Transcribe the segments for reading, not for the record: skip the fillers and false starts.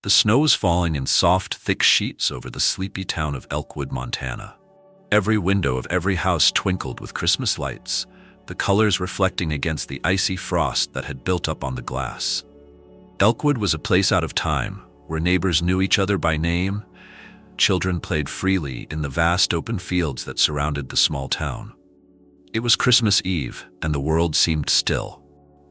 The snow was falling in soft, thick sheets over the sleepy town of Elkwood, Montana. Every window of every house twinkled with Christmas lights, the colors reflecting against the icy frost that had built up on the glass. Elkwood was a place out of time, where neighbors knew each other by name. Children played freely in the vast open fields that surrounded the small town. It was Christmas Eve, and the world seemed still,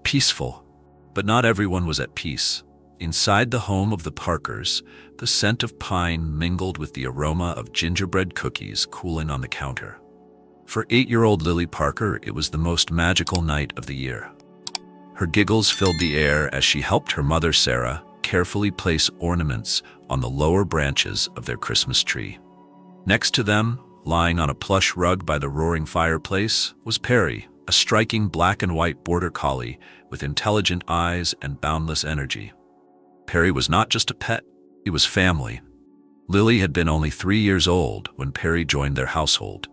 peaceful. But not everyone was at peace. Inside the home of the Parkers, the scent of pine mingled with the aroma of gingerbread cookies cooling on the counter. For 8-year-old Lily Parker, it was the most magical night of the year. Her giggles filled the air as she helped her mother, Sarah, carefully place ornaments on the lower branches of their Christmas tree. Next to them, lying on a plush rug by the roaring fireplace, was Perry, a striking black and white border collie with intelligent eyes and boundless energy. Perry was not just a pet, he was family. Lily had been only 3 years old when Perry joined their household,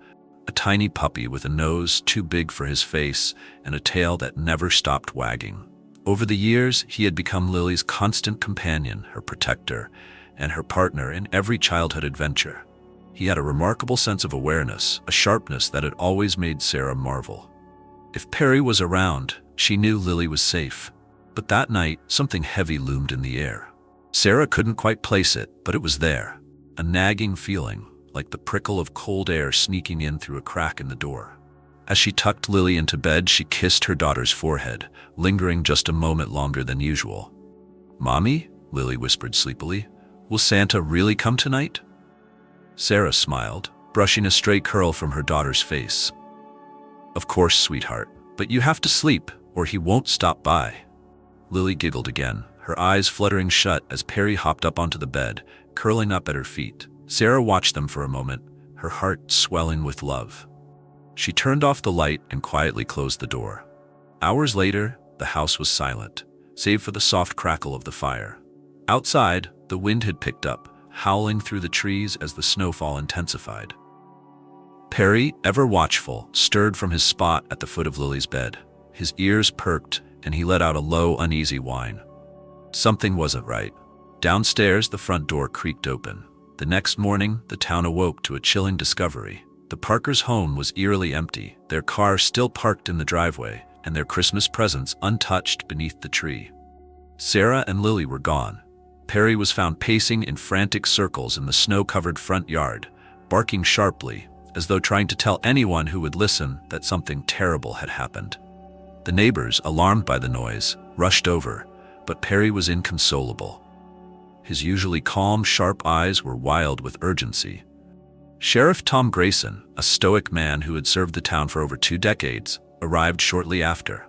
a tiny puppy with a nose too big for his face and a tail that never stopped wagging. Over the years, he had become Lily's constant companion, her protector, and her partner in every childhood adventure. He had a remarkable sense of awareness, a sharpness that had always made Sarah marvel. If Perry was around, she knew Lily was safe. But that night, something heavy loomed in the air. Sarah couldn't quite place it, but it was there. A nagging feeling, like the prickle of cold air sneaking in through a crack in the door. As she tucked Lily into bed, she kissed her daughter's forehead, lingering just a moment longer than usual. "Mommy," Lily whispered sleepily, "will Santa really come tonight?" Sarah smiled, brushing a stray curl from her daughter's face. "Of course, sweetheart, but you have to sleep, or he won't stop by." Lily giggled again, her eyes fluttering shut as Perry hopped up onto the bed, curling up at her feet. Sarah watched them for a moment, her heart swelling with love. She turned off the light and quietly closed the door. Hours later, the house was silent, save for the soft crackle of the fire. Outside, the wind had picked up, howling through the trees as the snowfall intensified. Perry, ever watchful, stirred from his spot at the foot of Lily's bed. His ears perked, and he let out a low, uneasy whine. Something wasn't right. Downstairs, the front door creaked open. The next morning, the town awoke to a chilling discovery. The Parkers' home was eerily empty, their car still parked in the driveway, and their Christmas presents untouched beneath the tree. Sarah and Lily were gone. Perry was found pacing in frantic circles in the snow-covered front yard, barking sharply, as though trying to tell anyone who would listen that something terrible had happened. The neighbors, alarmed by the noise, rushed over, but Perry was inconsolable. His usually calm, sharp eyes were wild with urgency. Sheriff Tom Grayson, a stoic man who had served the town for over 2 decades, arrived shortly after.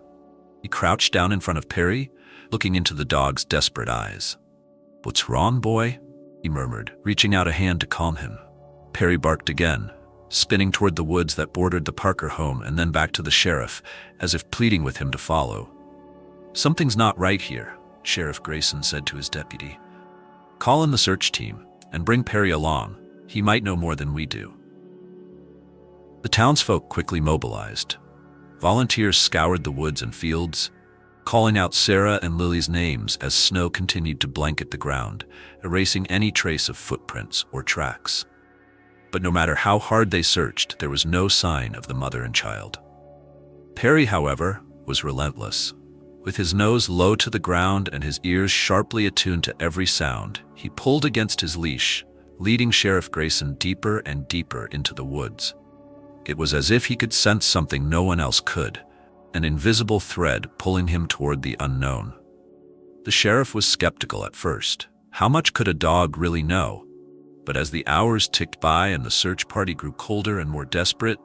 He crouched down in front of Perry, looking into the dog's desperate eyes. "What's wrong, boy?" he murmured, reaching out a hand to calm him. Perry barked again, spinning toward the woods that bordered the Parker home and then back to the sheriff, as if pleading with him to follow. "Something's not right here," Sheriff Grayson said to his deputy. "Call in the search team and bring Perry along. He might know more than we do." The townsfolk quickly mobilized. Volunteers scoured the woods and fields, calling out Sarah and Lily's names as snow continued to blanket the ground, erasing any trace of footprints or tracks. But no matter how hard they searched, there was no sign of the mother and child. Perry, however, was relentless. With his nose low to the ground and his ears sharply attuned to every sound, he pulled against his leash, leading Sheriff Grayson deeper and deeper into the woods. It was as if he could sense something no one else could, an invisible thread pulling him toward the unknown. The sheriff was skeptical at first. How much could a dog really know? But as the hours ticked by and the search party grew colder and more desperate,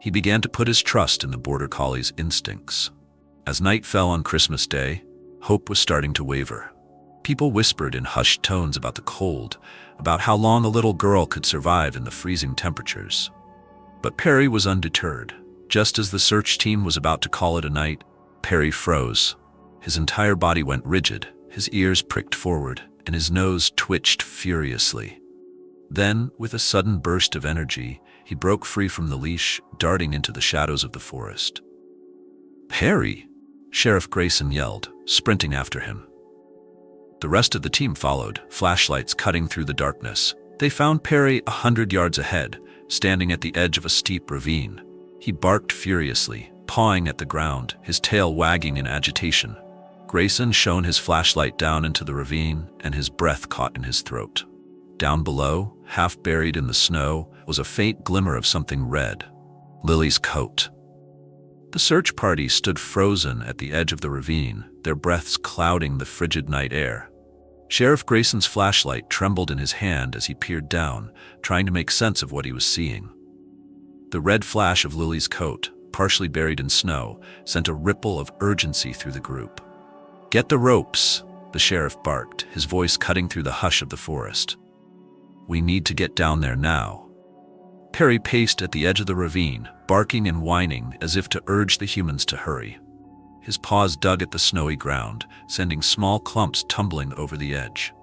he began to put his trust in the border collie's instincts. As night fell on Christmas Day, hope was starting to waver. People whispered in hushed tones about the cold, about how long a little girl could survive in the freezing temperatures. But Perry was undeterred. Just as the search team was about to call it a night, Perry froze. His entire body went rigid, his ears pricked forward, and his nose twitched furiously. Then, with a sudden burst of energy, he broke free from the leash, darting into the shadows of the forest. "Perry!" Sheriff Grayson yelled, sprinting after him. The rest of the team followed, flashlights cutting through the darkness. They found Perry 100 yards ahead, standing at the edge of a steep ravine. He barked furiously, pawing at the ground, his tail wagging in agitation. Grayson shone his flashlight down into the ravine, and his breath caught in his throat. Down below, half buried in the snow, was a faint glimmer of something red. Lily's coat. The search party stood frozen at the edge of the ravine, their breaths clouding the frigid night air. Sheriff Grayson's flashlight trembled in his hand as he peered down, trying to make sense of what he was seeing. The red flash of Lily's coat, partially buried in snow, sent a ripple of urgency through the group. "Get the ropes," the sheriff barked, his voice cutting through the hush of the forest. "We need to get down there now." Perry paced at the edge of the ravine, barking and whining as if to urge the humans to hurry. His paws dug at the snowy ground, sending small clumps tumbling over the edge.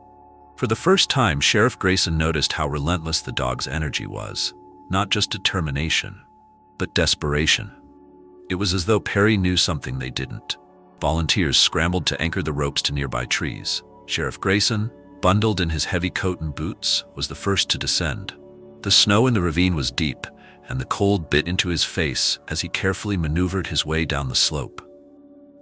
For the first time, Sheriff Grayson noticed how relentless the dog's energy was. Not just determination, but desperation. It was as though Perry knew something they didn't. Volunteers scrambled to anchor the ropes to nearby trees. Sheriff Grayson, bundled in his heavy coat and boots, was the first to descend. The snow in the ravine was deep, and the cold bit into his face as he carefully maneuvered his way down the slope.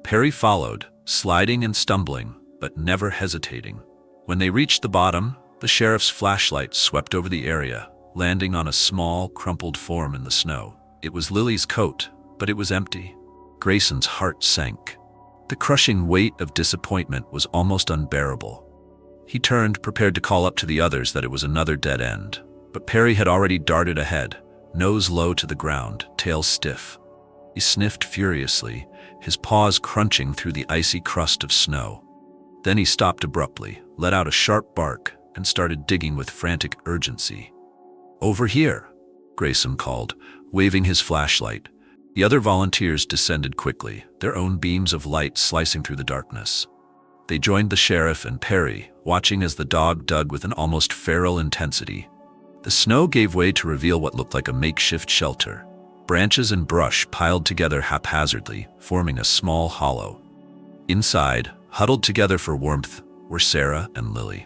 Perry followed, sliding and stumbling, but never hesitating. When they reached the bottom, the sheriff's flashlight swept over the area, landing on a small, crumpled form in the snow. It was Lily's coat, but it was empty. Grayson's heart sank. The crushing weight of disappointment was almost unbearable. He turned, prepared to call up to the others that it was another dead end. But Perry had already darted ahead, nose low to the ground, tail stiff. He sniffed furiously, his paws crunching through the icy crust of snow. Then he stopped abruptly, let out a sharp bark, and started digging with frantic urgency. "Over here," Grayson called, waving his flashlight. The other volunteers descended quickly, their own beams of light slicing through the darkness. They joined the sheriff and Perry, watching as the dog dug with an almost feral intensity. The snow gave way to reveal what looked like a makeshift shelter. Branches and brush piled together haphazardly, forming a small hollow. Inside, huddled together for warmth, were Sarah and Lily.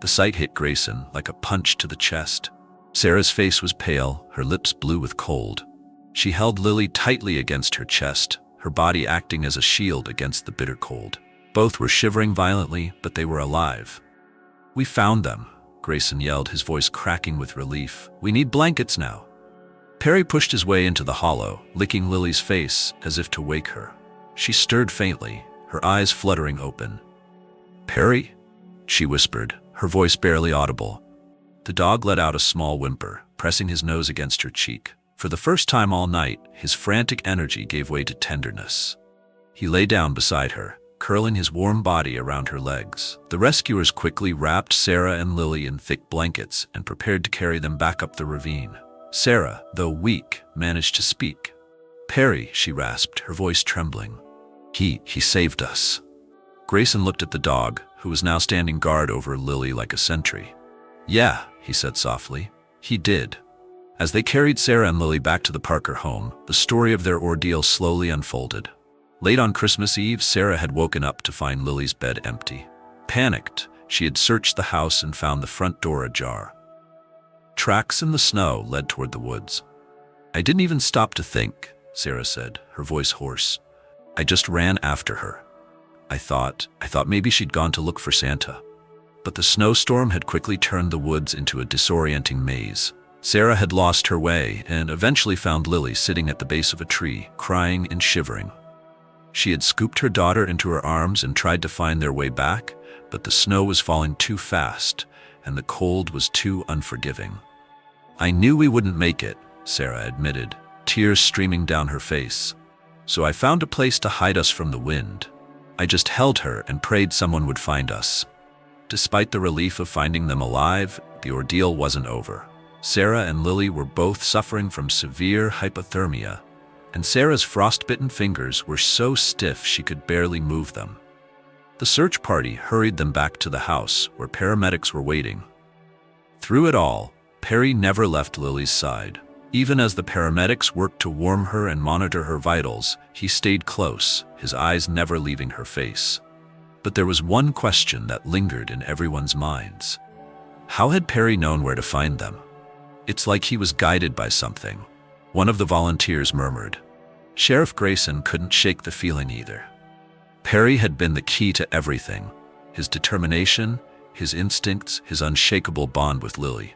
The sight hit Grayson like a punch to the chest. Sarah's face was pale, her lips blue with cold. She held Lily tightly against her chest, her body acting as a shield against the bitter cold. Both were shivering violently, but they were alive. "We found them," Grayson yelled, his voice cracking with relief. "We need blankets now." Perry pushed his way into the hollow, licking Lily's face as if to wake her. She stirred faintly, her eyes fluttering open. "Perry?" she whispered, her voice barely audible. The dog let out a small whimper, pressing his nose against her cheek. For the first time all night, his frantic energy gave way to tenderness. He lay down beside her, curling his warm body around her legs. The rescuers quickly wrapped Sarah and Lily in thick blankets and prepared to carry them back up the ravine. Sarah, though weak, managed to speak. "Perry," she rasped, her voice trembling. He saved us." Grayson looked at the dog, who was now standing guard over Lily like a sentry. "Yeah," he said softly, "he did." As they carried Sarah and Lily back to the Parker home, the story of their ordeal slowly unfolded. Late on Christmas Eve, Sarah had woken up to find Lily's bed empty. Panicked, she had searched the house and found the front door ajar. Tracks in the snow led toward the woods. "I didn't even stop to think," Sarah said, her voice hoarse. "I just ran after her. I thought maybe she'd gone to look for Santa." But the snowstorm had quickly turned the woods into a disorienting maze. Sarah had lost her way and eventually found Lily sitting at the base of a tree, crying and shivering. She had scooped her daughter into her arms and tried to find their way back, but the snow was falling too fast, and the cold was too unforgiving. "I knew we wouldn't make it," Sarah admitted, tears streaming down her face. "So I found a place to hide us from the wind. I just held her and prayed someone would find us." Despite the relief of finding them alive, the ordeal wasn't over. Sarah and Lily were both suffering from severe hypothermia, and Sarah's frostbitten fingers were so stiff she could barely move them. The search party hurried them back to the house, where paramedics were waiting. Through it all, Perry never left Lily's side. Even as the paramedics worked to warm her and monitor her vitals, he stayed close, his eyes never leaving her face. But there was one question that lingered in everyone's minds. How had Perry known where to find them? It's like he was guided by something, one of the volunteers murmured. Sheriff Grayson couldn't shake the feeling either. Perry had been the key to everything: his determination, his instincts, his unshakable bond with Lily.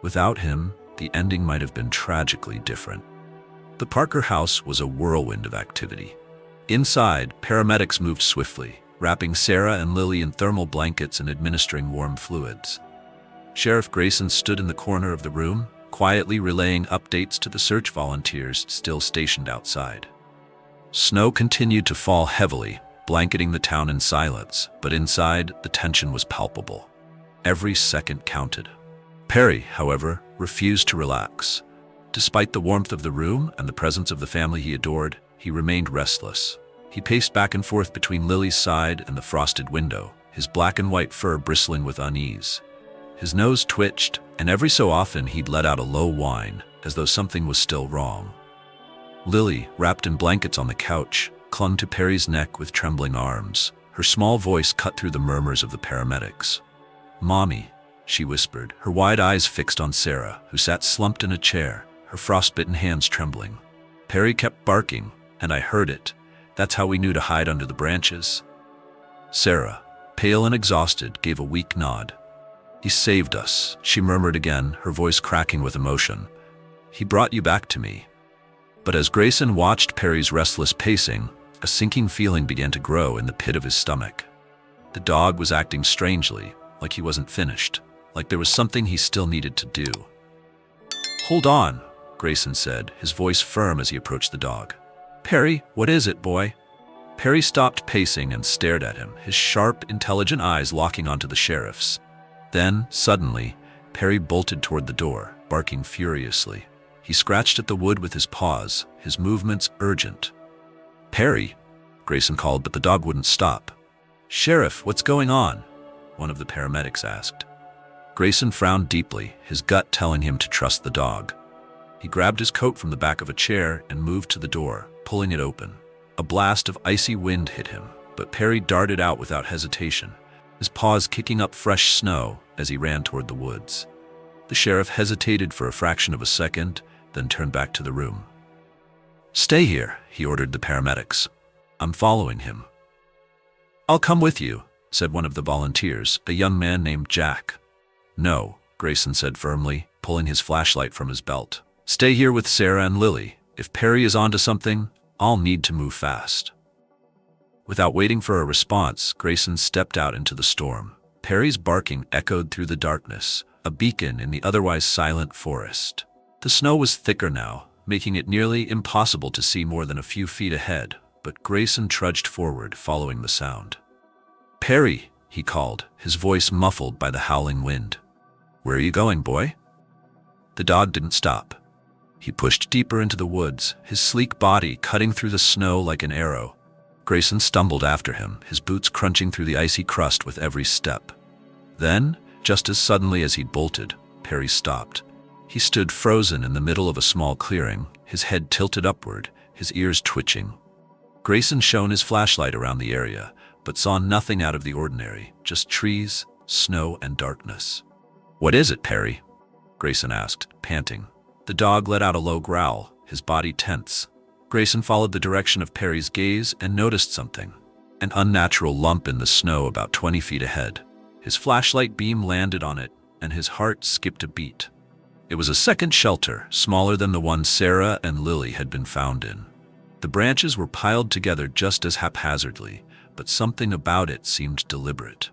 Without him, the ending might have been tragically different. The Parker house was a whirlwind of activity. Inside, paramedics moved swiftly, wrapping Sarah and Lily in thermal blankets and administering warm fluids. Sheriff Grayson stood in the corner of the room, quietly relaying updates to the search volunteers still stationed outside. Snow continued to fall heavily, blanketing the town in silence, but inside, the tension was palpable. Every second counted. Perry, however, refused to relax. Despite the warmth of the room and the presence of the family he adored, he remained restless. He paced back and forth between Lily's side and the frosted window, his black and white fur bristling with unease. His nose twitched, and every so often he'd let out a low whine, as though something was still wrong. Lily, wrapped in blankets on the couch, clung to Perry's neck with trembling arms. Her small voice cut through the murmurs of the paramedics. "Mommy," she whispered, her wide eyes fixed on Sarah, who sat slumped in a chair, her frostbitten hands trembling. Perry kept barking, and I heard it. That's how we knew to hide under the branches. Sarah, pale and exhausted, gave a weak nod. "He saved us," she murmured again, her voice cracking with emotion. "He brought you back to me." But as Grayson watched Perry's restless pacing, a sinking feeling began to grow in the pit of his stomach. The dog was acting strangely, like he wasn't finished, like there was something he still needed to do. "Hold on," Grayson said, his voice firm as he approached the dog. "Perry, what is it, boy?" Perry stopped pacing and stared at him, his sharp, intelligent eyes locking onto the sheriff's. Then, suddenly, Perry bolted toward the door, barking furiously. He scratched at the wood with his paws, his movements urgent. "Perry," Grayson called, but the dog wouldn't stop. "Sheriff, what's going on?" one of the paramedics asked. Grayson frowned deeply, his gut telling him to trust the dog. He grabbed his coat from the back of a chair and moved to the door, pulling it open. A blast of icy wind hit him, but Perry darted out without hesitation, his paws kicking up fresh snow as he ran toward the woods. The sheriff hesitated for a fraction of a second, then turned back to the room. "Stay here," he ordered the paramedics. "I'm following him." "I'll come with you," said one of the volunteers, a young man named Jack. "No," Grayson said firmly, pulling his flashlight from his belt. "Stay here with Sarah and Lily. If Perry is onto something, I'll need to move fast." Without waiting for a response, Grayson stepped out into the storm. Perry's barking echoed through the darkness, a beacon in the otherwise silent forest. The snow was thicker now, making it nearly impossible to see more than a few feet ahead, but Grayson trudged forward, following the sound. "Perry," he called, his voice muffled by the howling wind. "Where are you going, boy?" The dog didn't stop. He pushed deeper into the woods, his sleek body cutting through the snow like an arrow. Grayson stumbled after him, his boots crunching through the icy crust with every step. Then, just as suddenly as he'd bolted, Perry stopped. He stood frozen in the middle of a small clearing, his head tilted upward, his ears twitching. Grayson shone his flashlight around the area, but saw nothing out of the ordinary, just trees, snow, and darkness. "What is it, Perry?" Grayson asked, panting. The dog let out a low growl, his body tense. Grayson followed the direction of Perry's gaze and noticed something. An unnatural lump in the snow about 20 feet ahead. His flashlight beam landed on it, and his heart skipped a beat. It was a second shelter, smaller than the one Sarah and Lily had been found in. The branches were piled together just as haphazardly, but something about it seemed deliberate.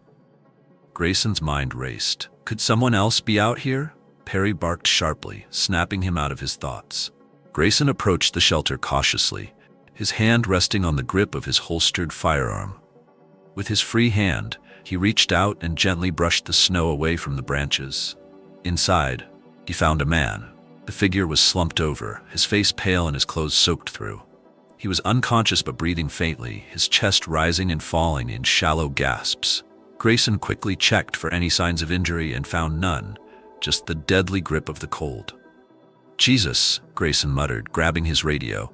Grayson's mind raced. Could someone else be out here? Perry barked sharply, snapping him out of his thoughts. Grayson approached the shelter cautiously, his hand resting on the grip of his holstered firearm. With his free hand, he reached out and gently brushed the snow away from the branches. Inside, he found a man. The figure was slumped over, his face pale and his clothes soaked through. He was unconscious but breathing faintly, his chest rising and falling in shallow gasps. Grayson quickly checked for any signs of injury and found none, just the deadly grip of the cold. "Jesus," Grayson muttered, grabbing his radio.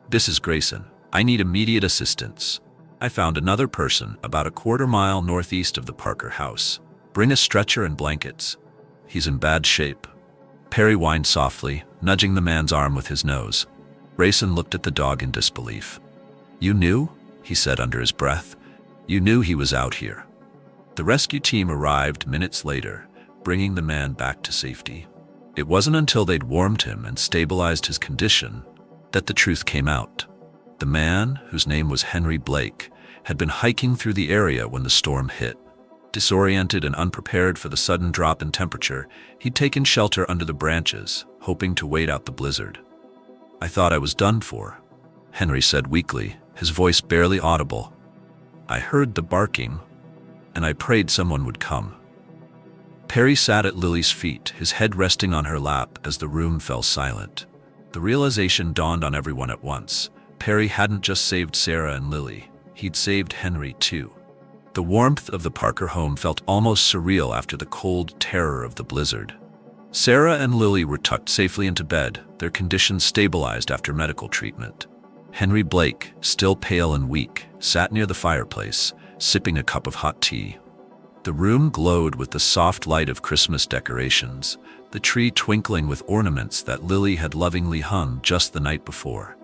"This is Grayson. I need immediate assistance." I found another person about a quarter-mile northeast of the Parker house. Bring a stretcher and blankets. He's in bad shape. Perry whined softly, nudging the man's arm with his nose. Grayson looked at the dog in disbelief. You knew? He said under his breath. You knew he was out here. The rescue team arrived minutes later, bringing the man back to safety. It wasn't until they'd warmed him and stabilized his condition that the truth came out. The man, whose name was Henry Blake, had been hiking through the area when the storm hit. Disoriented and unprepared for the sudden drop in temperature, he'd taken shelter under the branches, hoping to wait out the blizzard. I thought I was done for, Henry said weakly, his voice barely audible. I heard the barking, and I prayed someone would come. Perry sat at Lily's feet, his head resting on her lap as the room fell silent. The realization dawned on everyone at once. Perry hadn't just saved Sarah and Lily, he'd saved Henry too. The warmth of the Parker home felt almost surreal after the cold terror of the blizzard. Sarah and Lily were tucked safely into bed, their conditions stabilized after medical treatment. Henry Blake, still pale and weak, sat near the fireplace, sipping a cup of hot tea. The room glowed with the soft light of Christmas decorations, the tree twinkling with ornaments that Lily had lovingly hung just the night before.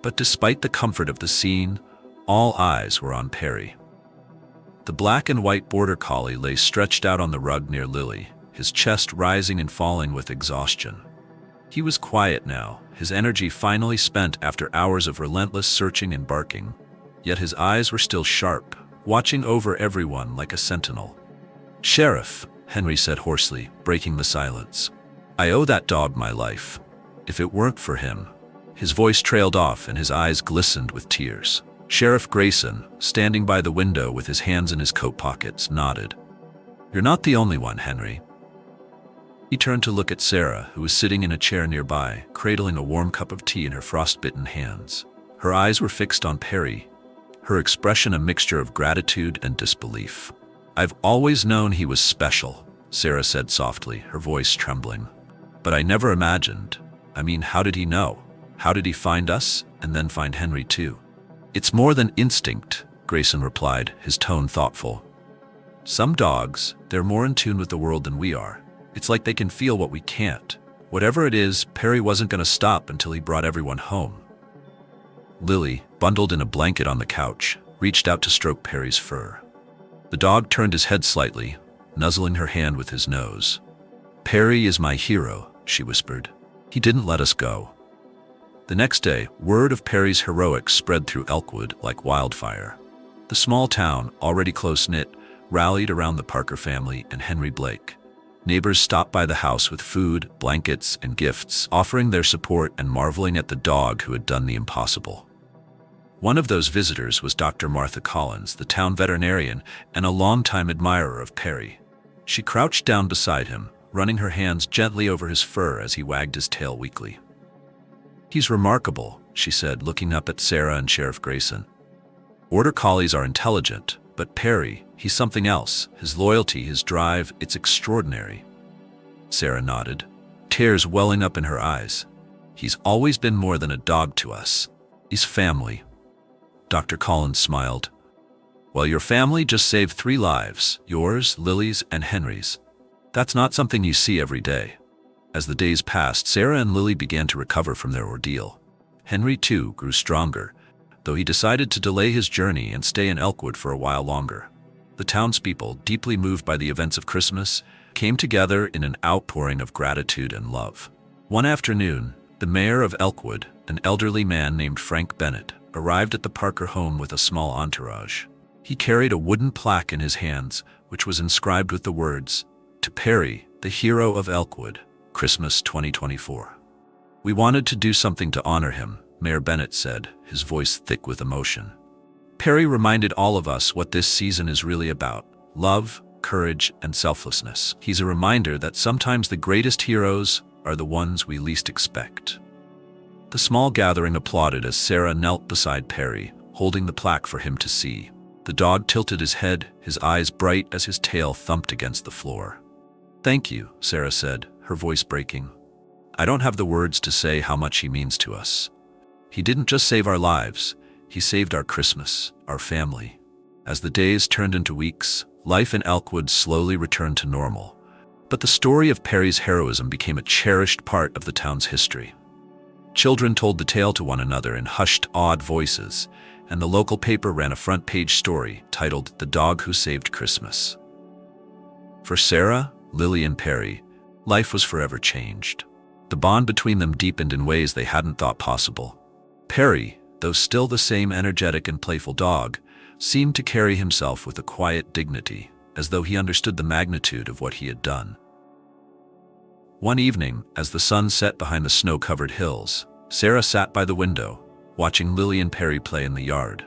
But despite the comfort of the scene, all eyes were on Perry. The black and white border collie lay stretched out on the rug near Lily, his chest rising and falling with exhaustion. He was quiet now, his energy finally spent after hours of relentless searching and barking. Yet his eyes were still sharp, watching over everyone like a sentinel. Sheriff, Henry said hoarsely, breaking the silence. I owe that dog my life. If it weren't for him. His voice trailed off and his eyes glistened with tears. Sheriff Grayson, standing by the window with his hands in his coat pockets, nodded. You're not the only one, Henry. He turned to look at Sarah, who was sitting in a chair nearby, cradling a warm cup of tea in her frostbitten hands. Her eyes were fixed on Perry, her expression a mixture of gratitude and disbelief. I've always known he was special, Sarah said softly, her voice trembling. But I never imagined. How did he know? How did he find us, and then find Henry too? It's more than instinct, Grayson replied, his tone thoughtful. Some dogs, they're more in tune with the world than we are. It's like they can feel what we can't. Whatever it is, Perry wasn't going to stop until he brought everyone home. Lily, bundled in a blanket on the couch, reached out to stroke Perry's fur. The dog turned his head slightly, nuzzling her hand with his nose. Perry is my hero, she whispered. He didn't let us go. The next day, word of Perry's heroics spread through Elkwood like wildfire. The small town, already close-knit, rallied around the Parker family and Henry Blake. Neighbors stopped by the house with food, blankets, and gifts, offering their support and marveling at the dog who had done the impossible. One of those visitors was Dr. Martha Collins, the town veterinarian and a longtime admirer of Perry. She crouched down beside him, running her hands gently over his fur as he wagged his tail weakly. He's remarkable, she said, looking up at Sarah and Sheriff Grayson. Border collies are intelligent, but Perry, he's something else. His loyalty, his drive, it's extraordinary. Sarah nodded, tears welling up in her eyes. He's always been more than a dog to us. He's family. Dr. Collins smiled. Well, your family just saved 3 lives, yours, Lily's, and Henry's. That's not something you see every day. As the days passed, Sarah and Lily began to recover from their ordeal. Henry, too, grew stronger, though he decided to delay his journey and stay in Elkwood for a while longer. The townspeople, deeply moved by the events of Christmas, came together in an outpouring of gratitude and love. One afternoon, the mayor of Elkwood, an elderly man named Frank Bennett, arrived at the Parker home with a small entourage. He carried a wooden plaque in his hands, which was inscribed with the words, "To Perry, the hero of Elkwood, Christmas 2024. We wanted to do something to honor him, Mayor Bennett said, his voice thick with emotion. Perry reminded all of us what this season is really about: love, courage, and selflessness. He's a reminder that sometimes the greatest heroes are the ones we least expect. The small gathering applauded as Sarah knelt beside Perry, holding the plaque for him to see. The dog tilted his head, his eyes bright as his tail thumped against the floor. Thank you, Sarah said, her voice breaking. I don't have the words to say how much he means to us. He didn't just save our lives, He saved our Christmas, our family. As the days turned into weeks, life in Elkwood slowly returned to normal. But the story of Perry's heroism became a cherished part of the town's history. Children told the tale to one another in hushed, awed voices, and the local paper ran a front-page story titled "The Dog Who Saved Christmas." For Sarah, Lily, and Perry, life was forever changed. The bond between them deepened in ways they hadn't thought possible. Perry, though still the same energetic and playful dog, seemed to carry himself with a quiet dignity, as though he understood the magnitude of what he had done. One evening, as the sun set behind the snow-covered hills, Sarah sat by the window, watching Lily and Perry play in the yard.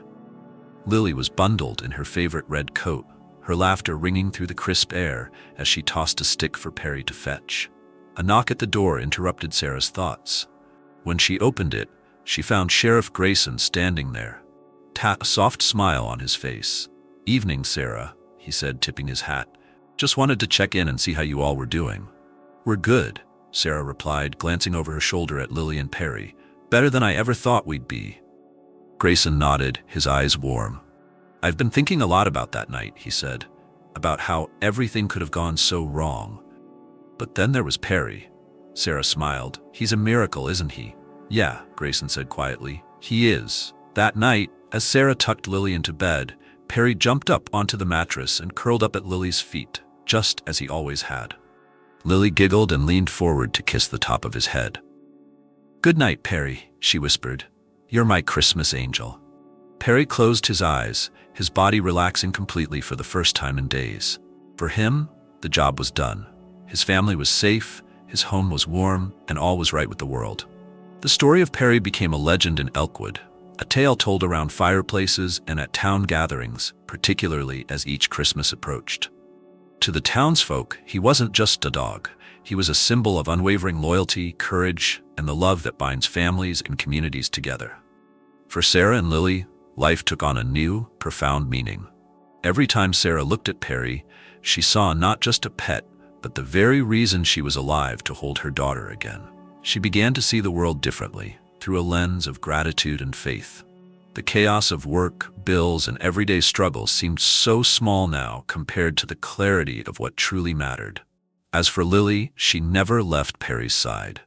Lily was bundled in her favorite red coat, her laughter ringing through the crisp air as she tossed a stick for Perry to fetch. A knock at the door interrupted Sarah's thoughts. When she opened it, she found Sheriff Grayson standing there, a soft smile on his face. "Evening, Sarah," he said, tipping his hat. "Just wanted to check in and see how you all were doing." "We're good," Sarah replied, glancing over her shoulder at Lily and Perry. "Better than I ever thought we'd be." Grayson nodded, his eyes warm. "I've been thinking a lot about that night," he said, "about how everything could have gone so wrong. But then there was Perry." Sarah smiled. "He's a miracle, isn't he?" "Yeah," Grayson said quietly. "He is." That night, as Sarah tucked Lily into bed, Perry jumped up onto the mattress and curled up at Lily's feet, just as he always had. Lily giggled and leaned forward to kiss the top of his head. "Good night, Perry," she whispered. "You're my Christmas angel." Perry closed his eyes, his body relaxing completely for the first time in days. For him, the job was done. His family was safe, his home was warm, and all was right with the world. The story of Perry became a legend in Elkwood, a tale told around fireplaces and at town gatherings, particularly as each Christmas approached. To the townsfolk, he wasn't just a dog. He was a symbol of unwavering loyalty, courage, and the love that binds families and communities together. For Sarah and Lily, life took on a new, profound meaning. Every time Sarah looked at Perry, she saw not just a pet, but the very reason she was alive to hold her daughter again. She began to see the world differently, through a lens of gratitude and faith. The chaos of work, bills, and everyday struggles seemed so small now compared to the clarity of what truly mattered. As for Lily, she never left Perry's side.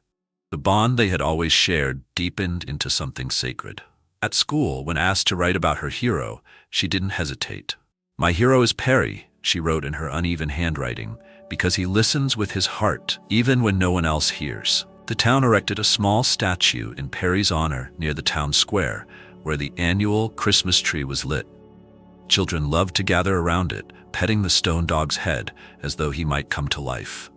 The bond they had always shared deepened into something sacred. At school, when asked to write about her hero, she didn't hesitate. "My hero is Perry," she wrote in her uneven handwriting, "because he listens with his heart, even when no one else hears." The town erected a small statue in Perry's honor near the town square, where the annual Christmas tree was lit. Children loved to gather around it, petting the stone dog's head as though he might come to life.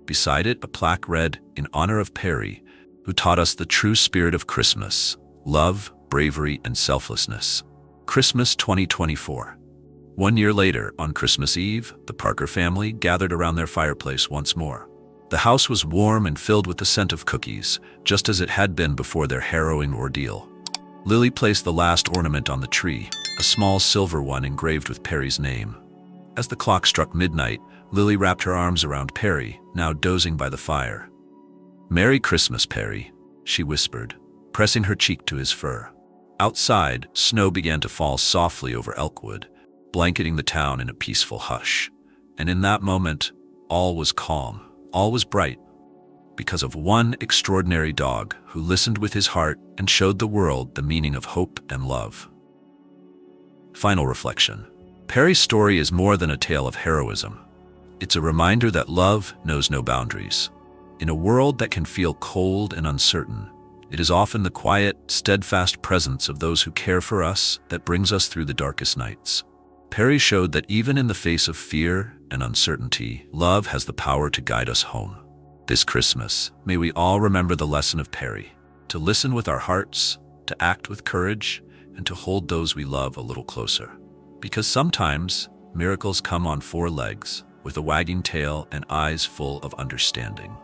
Beside it, a plaque read, "In honor of Perry, who taught us the true spirit of Christmas, love, bravery, and selflessness." Christmas 2024. 1 year later, on Christmas Eve, the Parker family gathered around their fireplace once more. The house was warm and filled with the scent of cookies, just as it had been before their harrowing ordeal. Lily placed the last ornament on the tree, a small silver one engraved with Perry's name. As the clock struck midnight, Lily wrapped her arms around Perry, now dozing by the fire. "Merry Christmas, Perry," she whispered, pressing her cheek to his fur. Outside, snow began to fall softly over Elkwood, blanketing the town in a peaceful hush. And in that moment, all was calm, all was bright, because of one extraordinary dog who listened with his heart and showed the world the meaning of hope and love. Final reflection. Perry's story is more than a tale of heroism. It's a reminder that love knows no boundaries. In a world that can feel cold and uncertain, it is often the quiet, steadfast presence of those who care for us that brings us through the darkest nights. Perry showed that even in the face of fear and uncertainty, love has the power to guide us home. This Christmas, may we all remember the lesson of Perry, to listen with our hearts, to act with courage, and to hold those we love a little closer. Because sometimes, miracles come on 4 legs, with a wagging tail and eyes full of understanding.